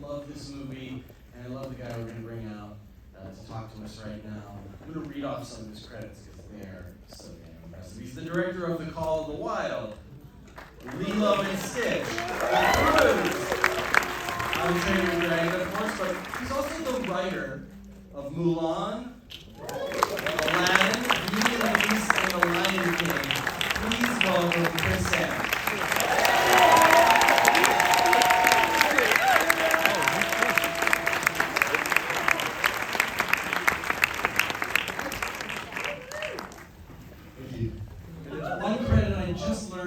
love this movie, and I love the guy we're going to bring out to talk to us right now. I'm going to read off some of his credits because they are so damn impressive. He's the director of The Call of the Wild, Lilo and Stitch, Cruise, How to Train Your Dragon, of course, but he's also the writer of Mulan, Aladdin, Beauty and the Beast, and The Lion King. Please welcome Chris Sam.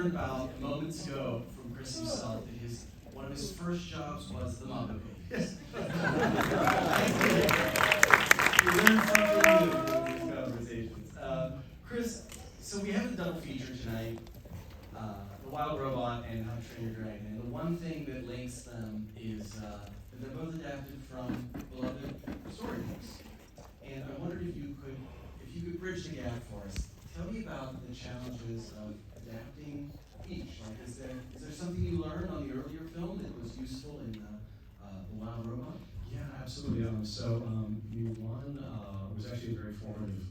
About moments ago from Chris himself that one of his first jobs was the Mamba Pig. We learned something new from these conversations. Chris, so we have a double feature tonight, The Wild Robot and How to Train Your Dragon. And the one thing that links them is that they're both adapted from beloved storybooks. And I wondered if you could bridge the gap for us. Tell me about the challenges of adapting each. Like, is there something you learned on the earlier film that was useful in The Wild Robot? Yeah, absolutely. Mulan was actually a very formative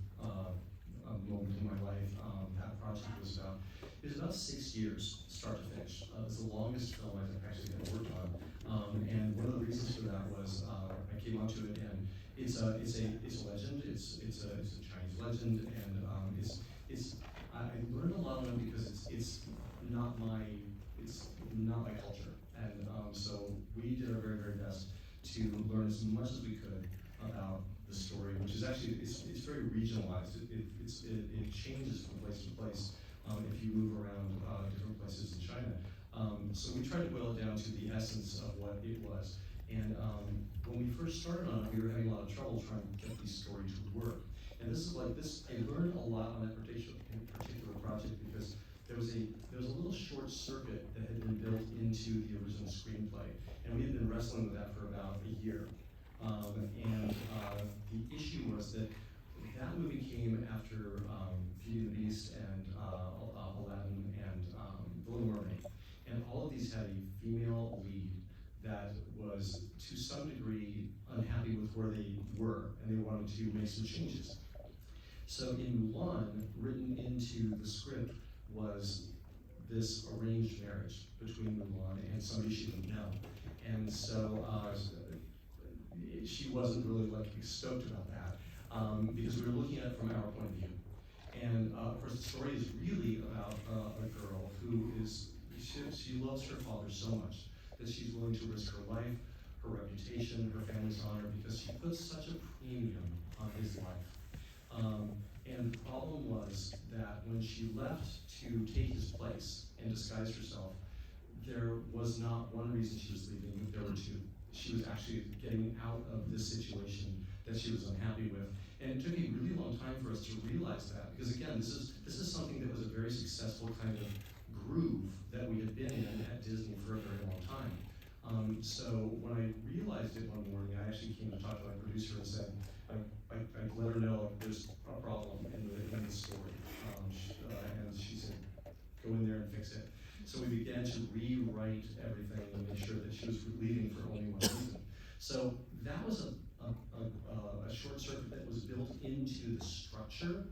moment in my life. That project was about 6 years, start to finish. It was the longest film I've actually ever worked on. And one of the reasons for that was I came onto it, and it's a legend. It's a Chinese legend, and I learned a lot of it because it's not my culture, and so we did our very, very best to learn as much as we could about the story, which is actually it's very regionalized. It changes from place to place if you move around different places in China. So we tried to boil it down to the essence of what it was. And when we first started on it, we were having a lot of trouble trying to get these stories to work. And this is like this. I learned a lot on that particular project because there was a little short circuit that had been built into the original screenplay, and we had been wrestling with that for about a year. The issue was that movie came after Beauty and the Beast and Aladdin and The Little Mermaid, and all of these had a female lead that was to some degree unhappy with where they were, and they wanted to make some changes. So in Mulan, written into the script was this arranged marriage between Mulan and somebody she didn't know. And so she wasn't really stoked about that because we were looking at it from our point of view. And of course the story is really about a girl who she loves her father so much that she's willing to risk her life, her reputation, her family's honor, because she puts such a premium on his life. And the problem was that when she left to take his place and disguise herself, there was not one reason she was leaving, there were two. She was actually getting out of this situation that she was unhappy with. And it took a really long time for us to realize that, because again, this is something that was a very successful kind of groove that we had been in at Disney for a very long time. So when I realized it one morning, I actually came to talk to my producer and said, I let her know there's a problem in the story. And she said, go in there and fix it. So we began to rewrite everything and make sure that she was leaving for only one reason. So that was a short circuit that was built into the structure,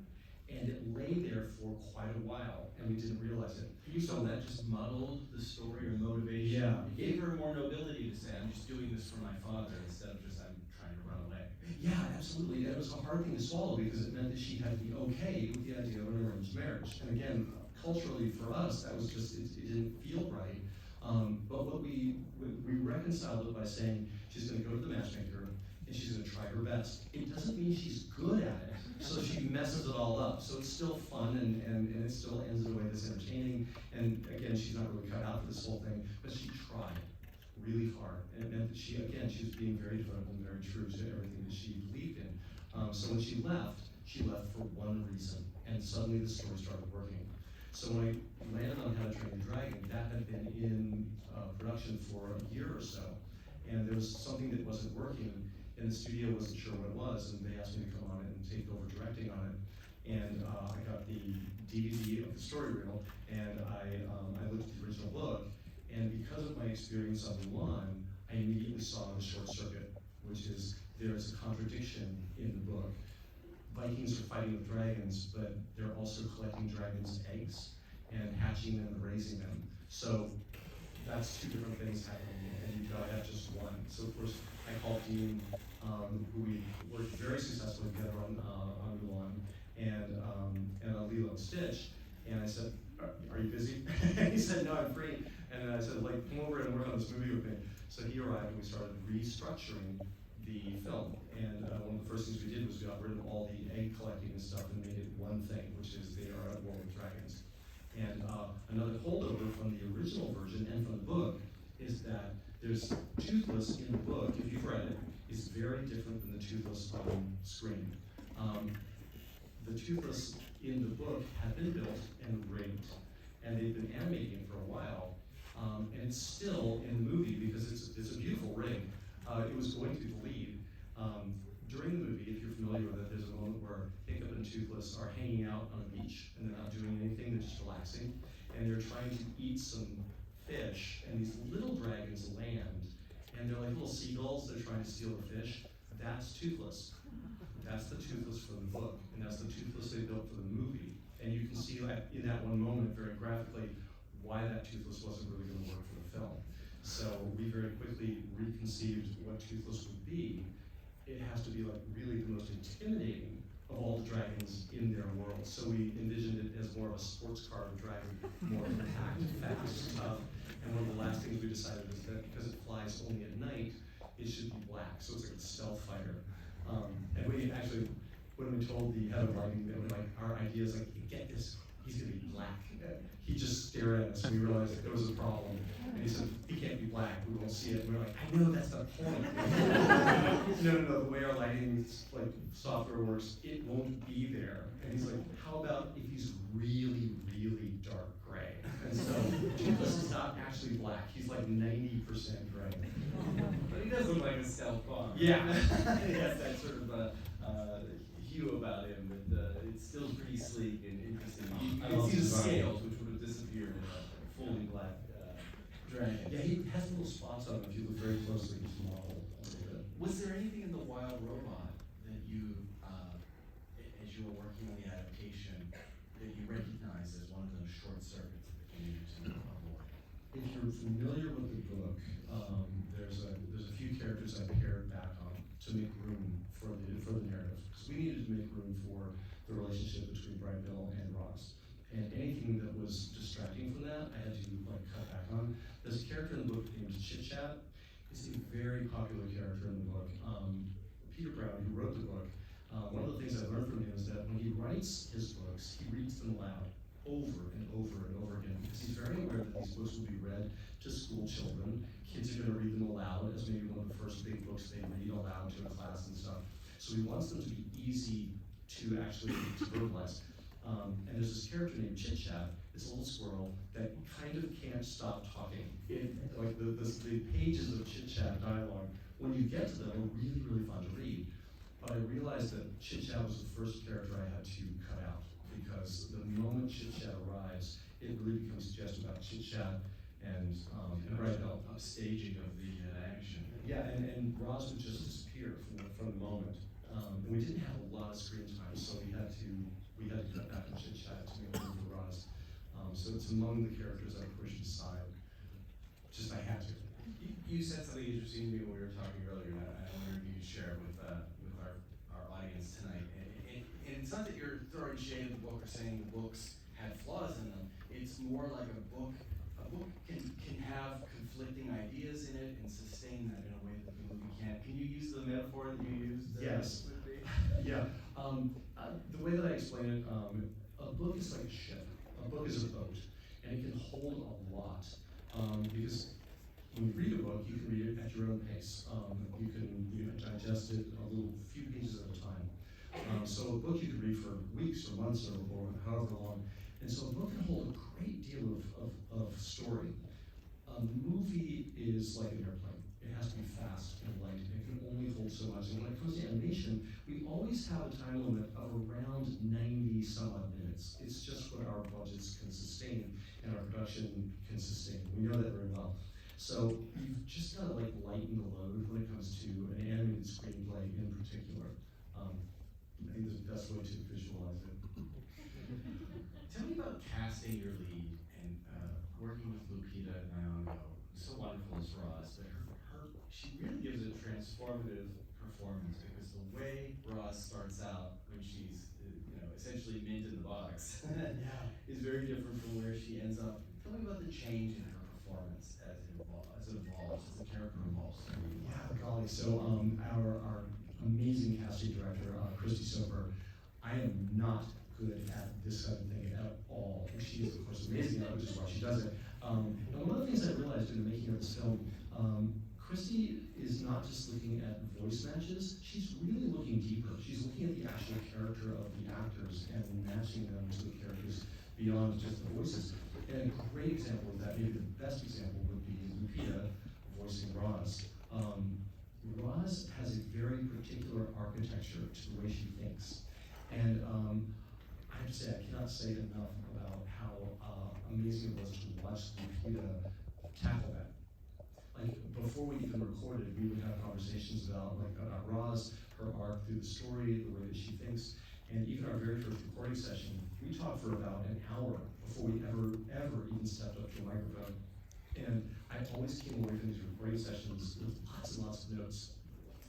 and it lay there for quite a while, and we didn't realize it. So that just muddled the story or motivation. Yeah. It gave her more nobility to say, I'm just doing this for my father instead of just I'm trying to run away. Yeah, absolutely. And it was a hard thing to swallow because it meant that she had to be okay with the idea of an arranged marriage. And again, culturally for us, that was just, it didn't feel right. But what we reconciled it by saying she's going to go to the matchmaker and she's going to try her best. It doesn't mean she's good at it, so she messes it all up. So it's still fun and it still ends in a way that's entertaining. And again, she's not really cut out for this whole thing, but she tried really hard. And it meant that she was being very devoted and very true to everything that she believed in. So when she left for one reason, and suddenly the story started working. So when I landed on How to Train Your Dragon, that had been in production for a year or so, and there was something that wasn't working, and the studio wasn't sure what it was, and they asked me to come on and take over directing on it. And I got the DVD of the story reel, and I looked at the original book, and because of my experience on Mulan, I immediately saw the which is there's a contradiction in the book. Vikings are fighting with dragons, but they're also collecting dragons' eggs and hatching them and raising them. So that's two different things happening, and you gotta have just one. So of course, I called Dean, who we worked very successfully together on Mulan, and on Lilo and Stitch, and I said, are you busy? And he said, no, I'm free. And I said, like, come over and work on this movie with me. So he arrived and we started restructuring the film. And one of the first things we did was we got rid of all the egg collecting and stuff and made it one thing, which is they are at war with dragons. And another holdover from the original version and from the book is that there's Toothless in the book, if you've read it, is very different than the Toothless on screen. The Toothless in the book had been built and rigged, and they've been animating it for a while, and it's still in the movie because it's a beautiful rig. It was going to be the lead. During the movie, if you're familiar with it, there's a moment where Hiccup and Toothless are hanging out on a beach, and they're not doing anything, they're just relaxing, and they're trying to eat some fish, and these little dragons land, and they're like little seagulls, they're trying to steal the fish. That's Toothless. That's the Toothless from the book, and that's the Toothless they built for the movie. And you can see that in that one moment very graphically why that Toothless wasn't really going to work for the film. So we very quickly reconceived what Toothless would be. It has to be like really the most intimidating of all the dragons in their world. So we envisioned it as more of a sports car dragon, more compact, fast, tough. And one of the last things we decided is that because it flies only at night, it should be black. So it's like a stealth fighter. And we actually, when we told the head of lighting that we like our idea is like, get this, he's gonna be black. He just stared at us and we realized that there was a problem. And he said, he can't be black, we won't see it. And we were like, I know, that's the point. No, the way our lighting like software works, it won't be there. And he's like, how about if he's really, really dark gray? And so Toothless is not actually black, he's like 90% gray. But he does look like a stealth bomb. Yeah. He has that sort of hue about him, but it's still pretty sleek and interesting. You can see the scales, which would have disappeared in a fully black dragon. Yeah, he has little spots on him if you look very closely. He's modeled a little bit. Was there anything in the Wild Robot that you, as you were working on the adaptation, that you recognized as one of those short circuits that you needed to avoid? If you're familiar with the book, there's a few characters I pared back on to make room for the narrative, because we needed to make room for the relationship between Bright Bill and Ross. And anything that was distracting from that, I had to like cut back on. There's a character in the book named Chit Chat. He's a very popular character in the book. Peter Brown, who wrote the book, one of the things I learned from him is that when he writes his books, he reads them aloud over and over and over again, because he's very aware that these books will be read to school children. Kids are going to read them aloud as maybe one of the first big books they read aloud to a class and stuff. So he wants them to be easy to actually verbalize. And there's this character named Chit Chat. It's a little squirrel that kind of can't stop talking. Like the pages of Chit Chat dialogue, when you get to them, are really, really fun to read. But I realized that Chit Chat was the first character I had to cut out, because the moment Chit Chat arrives, it really becomes just about Chit Chat and Bright Bill. Upstaging of the action. Yeah, and Roz would just disappear from the moment. And we didn't have a lot of screen time, so we had to cut back on Chit Chat to make room for Roz. So it's among the characters I pushed aside. Just I had to. You said something interesting to me when we were talking earlier, and I wonder if you could share it with our audience tonight. And it's not that you're throwing shade at the book or saying the books had flaws in them. It's more like a book can have conflicting ideas in it and sustain that in a way that the movie can't. Can you use the metaphor that you used? Yes. Yeah. The way that I explain it, a book is like a ship. A book is a boat, and it can hold a lot. Because when you read a book, you can read it at your own pace. You can digest it a few pages at a time. So a book you can read for weeks or months or however long. And so a book can hold a great deal of story. A movie is like an airplane. It has to be fast and light. It can only hold so much. And when it comes to animation, we always have a time limit of around 90 some odd minutes. It's just what our budgets can sustain and our production can sustain. We know that very well. So you've just got to like lighten the load when it comes to an animated wonderful as Roz, but she really gives a transformative performance because the way Roz starts out when she's essentially mint in the box is very different from where she ends up. Tell me about the change in her performance as it evolves, as the character evolves. Yeah, golly. So our amazing casting director, Christy Soper, I am not good at this kind of thing at all. She is, of course, amazing at it, which is why she does it. And one of the things I realized in the making of this film, Christy is not just looking at voice matches, she's really looking deeper. She's looking at the actual character of the actors and matching them to the characters beyond just the voices. And a great example of that, maybe the best example, would be Lupita voicing Roz. Roz has a very particular architecture to the way she thinks. And I have to say, I cannot say enough about how amazing it was to watch Lupita tackle that. Like, before we even recorded, we would have conversations about Roz, her arc through the story, the way that she thinks. And even our very first recording session, we talked for about an hour before we ever even stepped up to a microphone. And I always came away from these recording sessions with lots and lots of notes.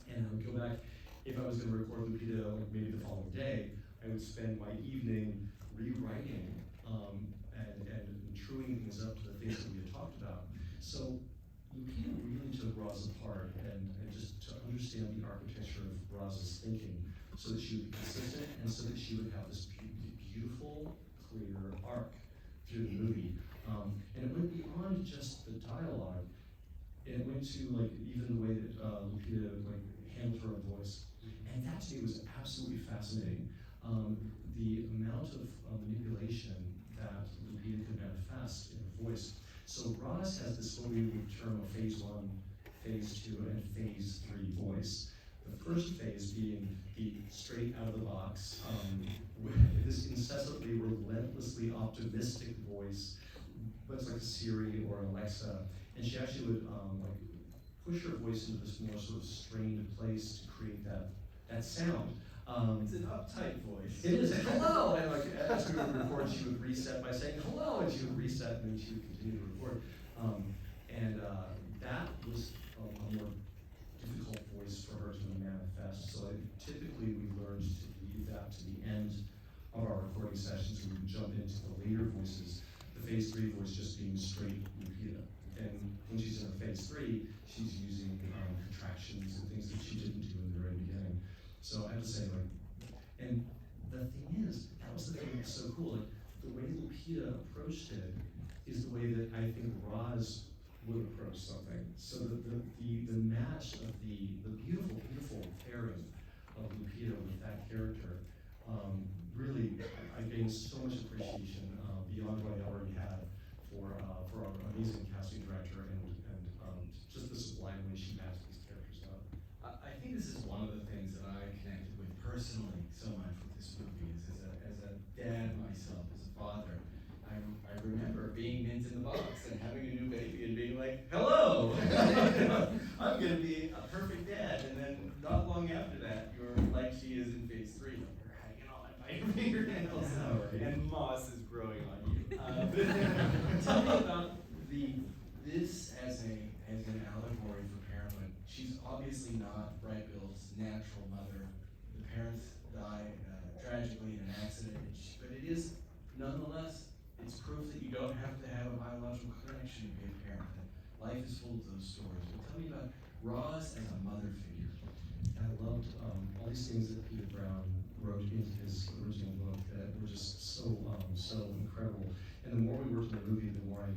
And I would go back, if I was going to record Lupita maybe the following day, I would spend my evening rewriting and truing things up to the things that we had talked about. So Lupita really took Roz apart and just to understand the architecture of Roz's thinking so that she would be consistent and so that she would have this beautiful, clear arc through the movie. And it went beyond just the dialogue. It went to even the way that Lupita handled her own voice. And that to me was absolutely fascinating. The amount of manipulation that Lupita could manifest in her voice. So Roz has this what we would term a phase 1, phase 2, and phase 3 voice. The first phase being the straight out of the box, this incessantly, relentlessly optimistic voice, but it's like a Siri or an Alexa, and she actually would push her voice into this more sort of strained place to create that sound. It's an uptight voice. It is. Hello! And as we would record, she would reset by saying hello, and she would reset, and then she would continue to record. That was a more difficult voice for her to manifest. So typically we learned to leave that to the end of our recording sessions. We would jump into the later voices. The phase 3 voice just being straight Lupita. And when she's in her phase 3, she's using contractions and things that she didn't do in the very beginning. So I have to say, and the thing is, that was the thing that was so cool. The way Lupita approached it is the way that I think Roz would approach something. So the match of the beautiful pairing of Lupita with that character, really, I gained so much appreciation beyond what I already had for our amazing casting director and just the sublime way she matched these characters up. I think this is one of the things that I connected with personally so much with this movie is as a dad myself, as a father. I remember being mint in the box and having a new baby and being like, hello! I'm going to be a perfect dad. And then not long after that, you're like she is in phase 3. You're hanging on by your fingernails. Yeah, right. And moss is growing on you. Tell me about this as an allegory for parenthood. She's obviously not Bright Bill's natural mother. The parents die tragically in an accident, but it is nonetheless, it's proof that you don't have to have a biological connection to be a parent. That life is full of those stories. But tell me about Roz as a mother figure. I loved all these things that Peter Brown wrote into his original book that were just so incredible. And the more we worked on the movie, the more I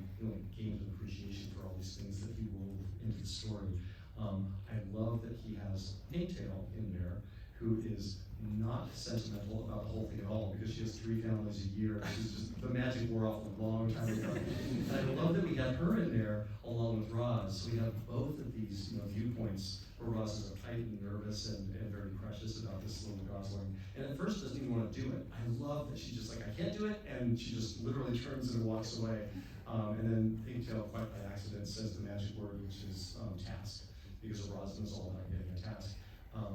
gained an appreciation for all these things that he wove into the story. I love that he has Pigtail in there, who is not sentimental about the whole thing at all, because she has 3 families a year. She's just, the magic wore off a long time ago. And I love that we have her in there along with Roz. So we have both of these viewpoints where Roz is uptight and nervous and very precious about this little gosling. And at first doesn't even want to do it. I love that she's just like, I can't do it, and she just literally turns and walks away. And then Pigtail, quite by accident, says the magic word, which is task, because Roz knows all about getting a task.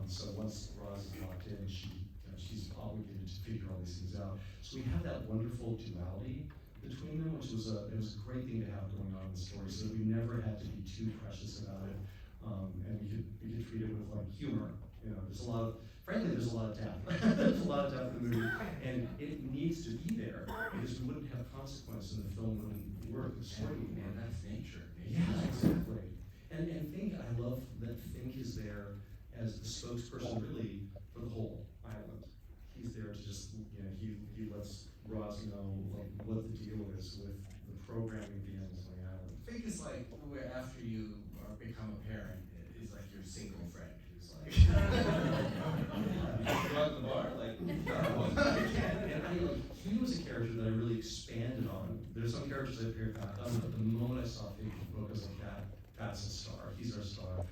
So once Roz is locked in, she's obligated to figure all these things out. So we have that wonderful duality between them, which was it was a great thing to have going on in the story, so that we never had to be too precious about it, and we could treat it with like humor. You know, frankly, there's a lot of death. There's a lot of death in the movie, and it needs to be there because we wouldn't have consequence, and the film wouldn't work. The story wouldn't work. And that's nature. Yeah, exactly. And I love that Fink is there as the spokesperson really for the whole island. He's there to just, you know, he lets Roz know like what the deal is with the programming of the animals on the island. Fink is like where after you become a parent, is like your single friend who's like, you go out to the bar, like, no, I can't. And he was a character that I really expanded on. There's some characters I paired back on, but the moment I saw Fink in the book, I was like, that's a star. He's our star.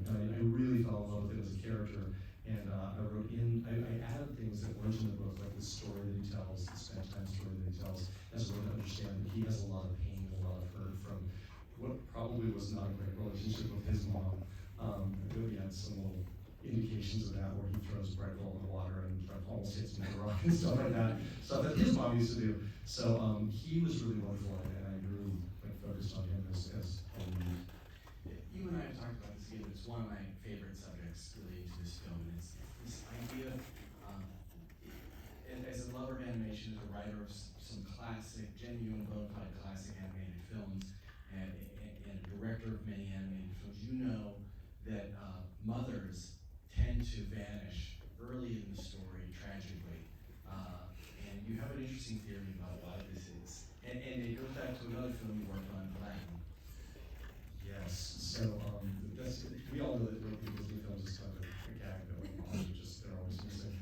And I really fell in love with him as a character. And I added things that weren't in the book, like the story that he tells, the spent time story that he tells, as a way to understand that he has a lot of pain and a lot of hurt from what probably was not a great relationship with his mom. We had some little indications of that where he throws bread roll in the water and almost hits me with a rock and stuff like that. Stuff that his mom used to do. So he was really wonderful, and I really focused on him as You and I have talked about this together. It's one of my favorite subjects relating to this film, and it's this idea. As a lover of animation, as a writer of some classic, genuine, bona fide classic animated films, and a director of many animated films, you know that mothers tend to vanish early in the story tragically, and you have an interesting theory about why this is. And it goes back to another film you worked on, Aladdin. Yes. So we all know that working with Disney films is kind of a gag that they're always missing.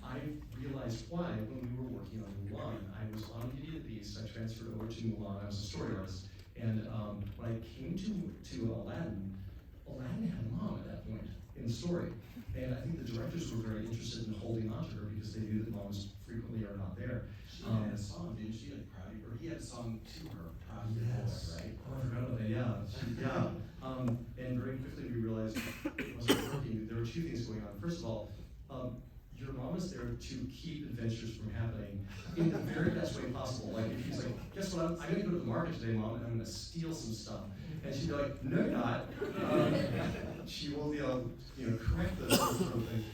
I realized why when we were working on Mulan. I was on Beauty and the Beast. I transferred over to Mulan. I was a story artist, and when I came to Aladdin had a mom at that point in the story, and I think the directors were very interested in holding on to her because they knew that moms frequently are not there. She had a song, didn't she? Like Proud of You, or he had a song to her, Proud of You, Yes. right? Oh, I forgot about that. Yeah. And very quickly we realized it wasn't working. There were two things going on. First of all, your mom is there to keep adventures from happening in the very best way possible. Like if he's like, guess what? I'm gonna go to the market today, Mom, and I'm gonna steal some stuff. And she'd be like, no, you're not. She will, correct the sort of thing.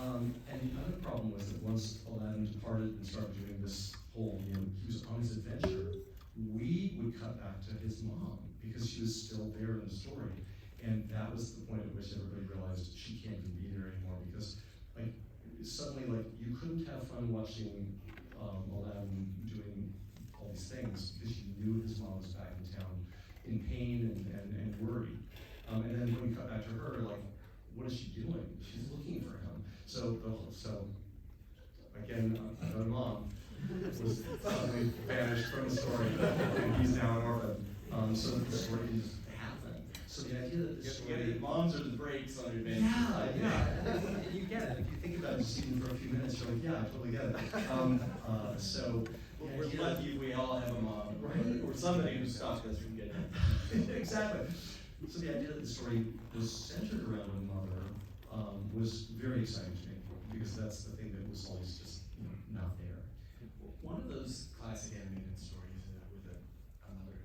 And the other problem was that once Aladdin departed and started doing this whole, he was on his adventure, we would cut back to his mom because she was still there in the story. And that was the point at which everybody realized she can't even be there anymore because, suddenly, you couldn't have fun watching Aladdin doing all these things because you knew his mom was back in town in pain and worried. And then when we cut back to her, what is she doing? She's looking for him. So again, another mom was suddenly vanished from the story, and he's now an orphan. So the story can just happen. So the idea that the story, moms are the brakes on adventure. yeah, you get it. If you think about it just even for a few minutes, you're like, yeah, I totally get it. So We're lucky we all have a mom, right? Or somebody who stopped us from getting it. Exactly. So the idea that the story was centered around a mother was very exciting to me because that's the thing that was always just not there. One of those classic animated stories with a mother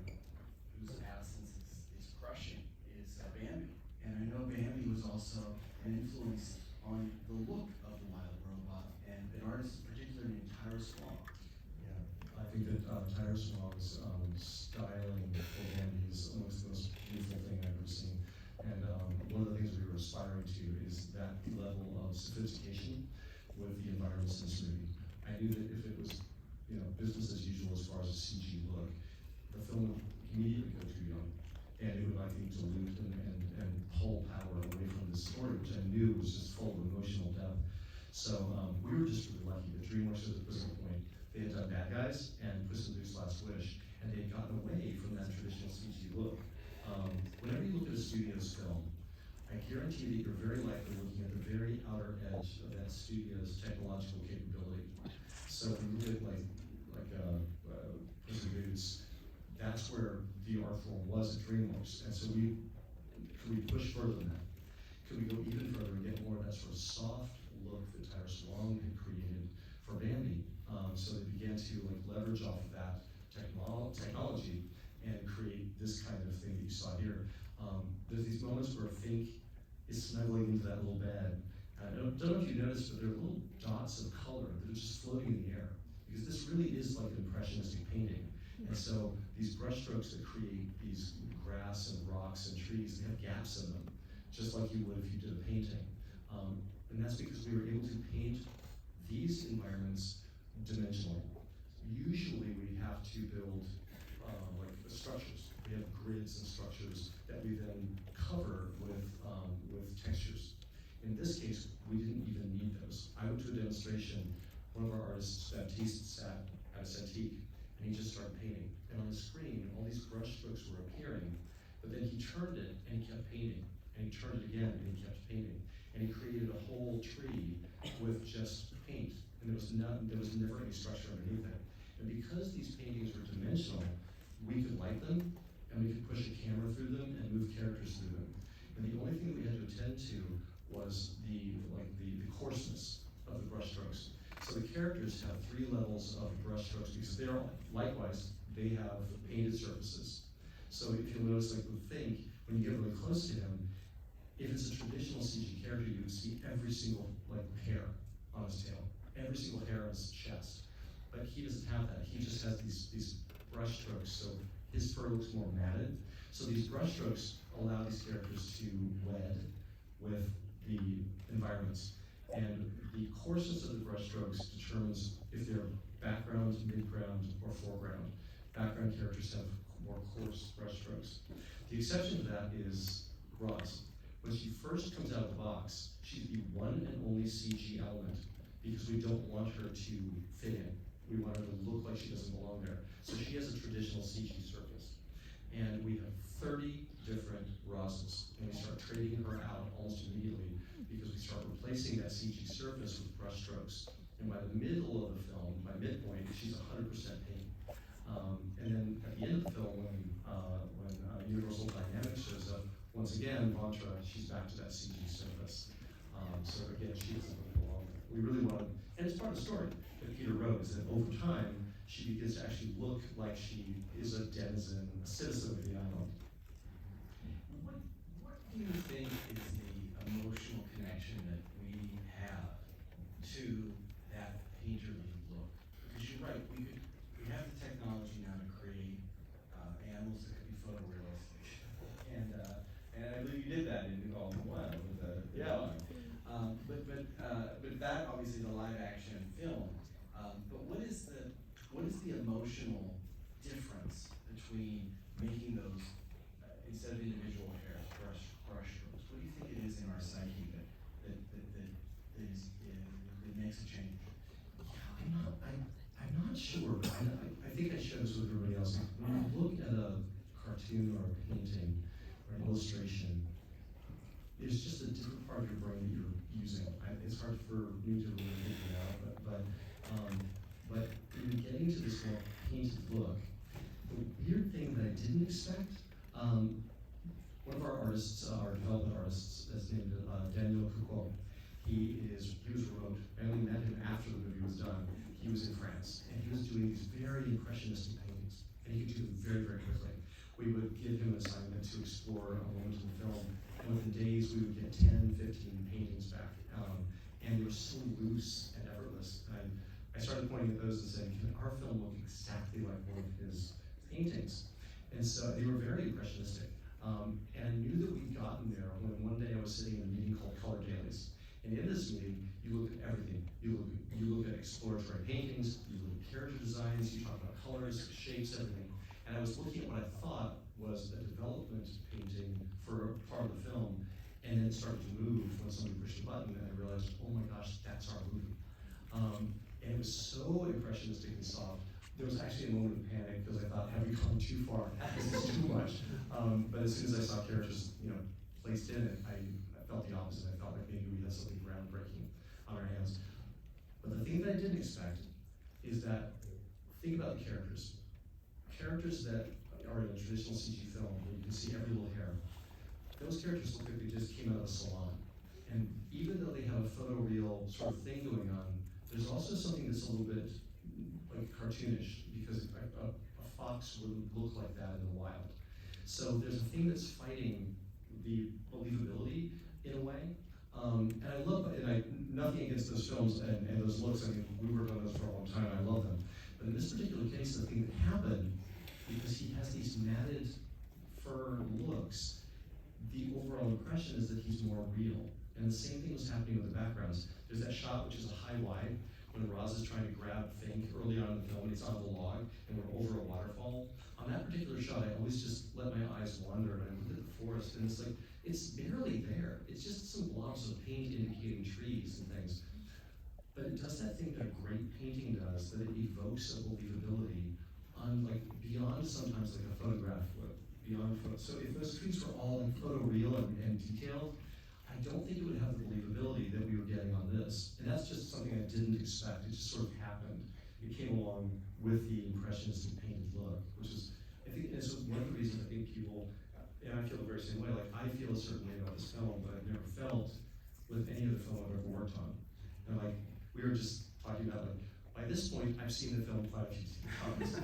whose absence is crushing is Bambi. And I know Bambi was also an influence on the look of the wild robot and an artist in particular named Tyra Swan. Yeah, I think that Tyra Swan's styling for Bambi is amongst the most beautiful thing I've ever seen. And one of the things we were aspiring to is that level of sophistication with the environments in this movie. I knew that if it was, business as usual as far as a CG look, the film would immediately go too young, and it would, I think, dilute and pull power away from the story, which I knew was just full of emotional depth. So we were just really lucky that DreamWorks at this point, they had done Bad Guys and Puss in Boots' Last Wish, and they had gotten away from that traditional CG look. Whenever you look at a studio's film, I guarantee that you're very likely looking at the very outer edge of that studio's technological capability. So when you look at Puss in Boots, that's where the art form was at DreamWorks. And so could we push further than that? Could we go even further and get more of that sort of soft look that Tyra Swan had created for Bambi? So they began to leverage off of that technology and create this kind of thing that you saw here. There's these moments where Fink is snuggling into that little bed. I don't know if you noticed, but there are little dots of color that are just floating in the air. Because this really is like an impressionistic painting. And so these brushstrokes that create these grass and rocks and trees, they have gaps in them, just like you would if you did a painting. And that's because we were able to paint these environments dimensionally. Usually we have to build the structures. We have grids and structures that we then cover with textures. In this case, we didn't even need those. I went to a demonstration. One of our artists, Baptiste, sat at a Cintiq, and he just started painting. And on the screen, all these brush strokes were appearing, but then he turned it and he kept painting. And he turned it again and he kept painting. And he created a whole tree with just paint. And there was never any structure underneath it. And because these paintings were dimensional, we could light them, and we could push a camera through them and move characters through them. And the only thing that we had to attend to was the coarseness of the brushstrokes. So the characters have 3 levels of brushstrokes because they have painted surfaces. So if you'll notice, with Fink, when you get really close to him, if it's a traditional CG character, you would see every single hair on his tail, every single hair on his chest. But he doesn't have that. He just has these brush strokes, so his fur looks more matted. So these brush strokes allow these characters to wed with the environments. And the coarseness of the brush strokes determines if they're background, midground, or foreground. Background characters have more coarse brush strokes. The exception to that is Roz. When she first comes out of the box, she's the one and only CG element because we don't want her to fit in. We want her to look like she doesn't belong there. So she has a traditional CG surface. And we have 30 different Rozes, and we start trading her out almost immediately because we start replacing that CG surface with brush strokes. And by the middle of the film, by midpoint, she's 100% paint. And then at the end of the film, when Universal Dynamics shows up, once again, Vantra, she's back to that CG surface. So again, she doesn't really belong there. We really want, and it's part of the story that Peter wrote, is that over time, she begins to actually look like she is a denizen, a citizen of the island. What do you think is the emotional connection that we have to that painterly look? Because you're right, we have the technology now to create animals that could be photorealistic, and I believe you did that in New Holland 1 with the dog. But that obviously is a live action film. But what is the emotional difference between making those instead of individual hairs, brush strokes? What do you think it is in our psyche that makes a change? I'm not sure. I think I share this with everybody else. When you look at a cartoon or a painting or an illustration, there's just a different part of your brain that you're using. It's hard for me to really figure it out, but in getting to this more painted look, the weird thing that I didn't expect, one of our artists, our development artists, is named Daniel Coucon. He was remote. I only met him after the movie was done. He was in France, and he was doing these very impressionistic paintings, and he could do them very, very quickly. We would give him an assignment to explore a moment in the film, and within days we would get 10, 15 paintings back, and they were so loose and effortless. And I started pointing at those and saying, can our film look exactly like one of his paintings? And so they were very impressionistic. And I knew that we'd gotten there when one day I was sitting in a meeting called Color Dailies. And in this meeting, you look at everything. You look at exploratory paintings, you look at character designs, you talk about colors, shapes, everything. And I was looking at what I thought was a development painting for a part of the film, and then it started to move when somebody pushed a button, and I realized, oh my gosh, that's our movie. And it was so impressionistic and soft. There was actually a moment of panic because I thought, have we gone too far? Is this too much? But as soon as I saw characters, placed in it, I felt the opposite. I felt like maybe we had something groundbreaking on our hands. But the thing that I didn't expect is that, think about the characters. Characters that are in a traditional CG film where you can see every little hair. Those characters look like they just came out of a salon. And even though they have a photoreal sort of thing going on, there's also something that's a little bit like cartoonish, because a fox wouldn't look like that in the wild. So there's a thing that's fighting the believability in a way. And I love, nothing against those films and those looks. I mean, we worked on those for a long time, and I love them. But in this particular case, the thing that happened, because he has these matted fur looks, the overall impression is that he's more real. And the same thing was happening with the backgrounds. There's that shot, which is a high wide, when Roz is trying to grab Fink early on in the film, and it's on the log, and we're over a waterfall. On that particular shot, I always just let my eyes wander, and I look at the forest, and it's like, it's barely there. It's just some blobs of paint indicating trees and things. But it does that thing that a great painting does, that it evokes a believability on, like, beyond sometimes like a photograph would, beyond photo. So if those trees were all like photoreal and detailed, I don't think it would have the believability that we were getting on this. And that's just something I didn't expect. It just sort of happened. It came along with the impressionistic painted look, which is, I think, it's one of the reasons I think people, and I feel the very same way, like I feel a certain way about this film, but I've never felt with any of the film I've ever worked on. And like, we were just talking about, like, by this point, I've seen the film quite a few times.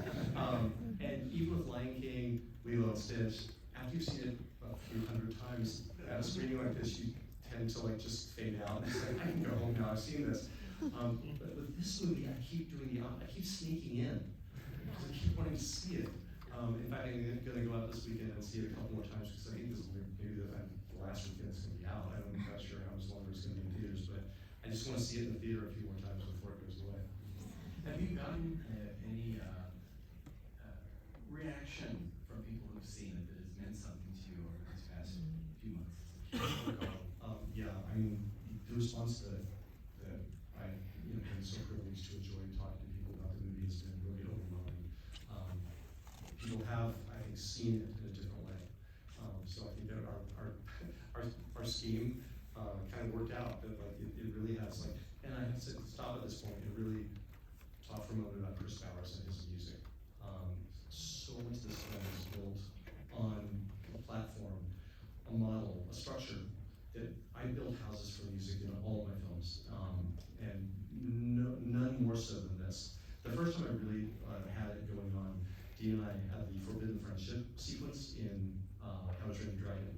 And even with Lion King, Lilo and Stitch, after you've seen it a few hundred times, at a screening like this, you tend to like just fade out. It's like, I can go home now, I've seen this. But with this movie, I keep doing I keep sneaking in, because I keep wanting to see it. In fact, I'm gonna go out this weekend and see it a couple more times, because I think this is maybe the last weekend it's gonna be out. I'm not sure how much longer it's gonna be in theaters, but I just wanna see it in the theater a few more times before it goes away. Have you gotten any reaction from people who've seen it that has meant something to you over these past few months? Yeah, I mean, the response that I've been so privileged to enjoy talking to people about the movie has been really overwhelming. People have, I think, seen it in a different way. So I think that our scheme kind of worked out. That like it really has like, and I have to stop at this point and really talk for a moment about Chris Bowers and his music. So much of this film is built on a platform, a model, a structure that I build houses for music in all of my films, and none more so than this. The first time I really had it going on, Dean and I had the Forbidden Friendship sequence in How to Train Your Dragon,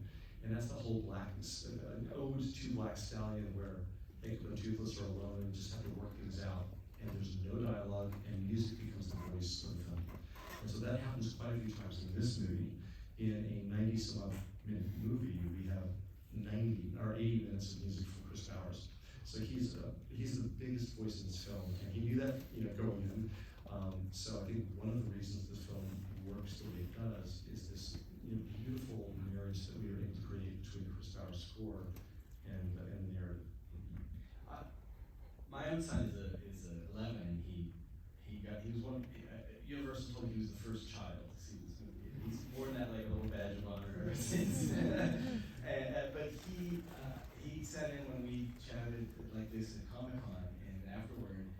and that's the whole an ode to Black Stallion, where Jacob and Toothless are alone and just have to work things out, and there's no dialogue, and music becomes the voice of the film. And so that happens quite a few times in this movie. In a 90-some-odd minute movie, we have 90 or 80 minutes of music from Chris Bowers. So he's the biggest voice in this film, and he knew that, going in. So I think one of the reasons this film works the way it does is this beautiful marriage that we were able to create between Chris Bowers' score and the narrative. My own son is 11, and he was one. Universal told me he was the first child to see this movie. He's worn that like a little badge of honor ever since. But he sat in when we chatted like this at Comic-Con, and afterward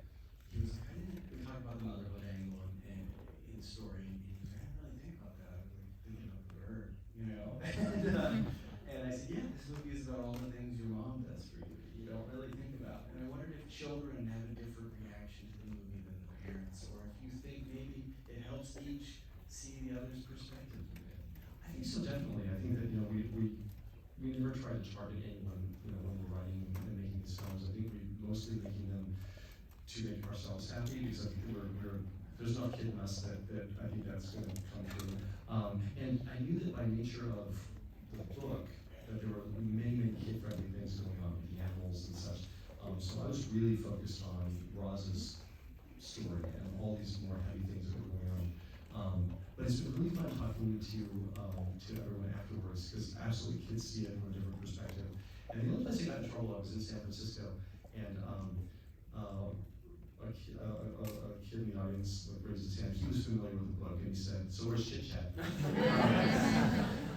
he was like, we talked about the motherhood angle and in the story, and he was like, I didn't really think about that. I was like thinking about the bird, and I said, yeah, this movie is about all the things your mom does for you that you don't really think about. And I wondered if children have a different reaction to the movie than the parents, or if you think maybe it helps each see the other's perspective of it. I think so, definitely. I think that we never try to target anyone, when we're writing and making these films. I think we're mostly making them to make ourselves happy, because I think there's enough kid in us that I think that's going to come through. And I knew that by nature of the book, that there were many kid-friendly things going on, with the animals and such. So I was really focused on Roz's story and all these more heavy things that were going on. But it's been really fun talking to everyone afterwards, because absolutely kids see it from a different perspective. And the only place I got in trouble, I was in San Francisco, and a kid in the audience raised his hand. He was familiar with the book, and he said, "So where's Chit Chat?"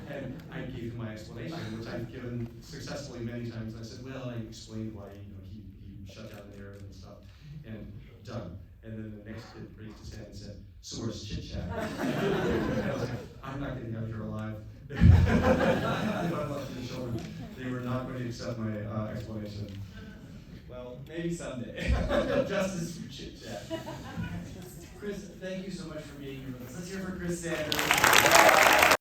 And I gave him my explanation, which I've given successfully many times. I said, well, I explained why he shut down the narrative and stuff, and done. And then the next kid raised his hand and said, "So where's Chit Chat?" And I was like, I'm not getting out of here alive. If I'm left to the children, they were not going to accept my explanation. Well, maybe someday. Justice for Chit Chat. Chris, thank you so much for being here with us. Let's hear for Chris Sanders.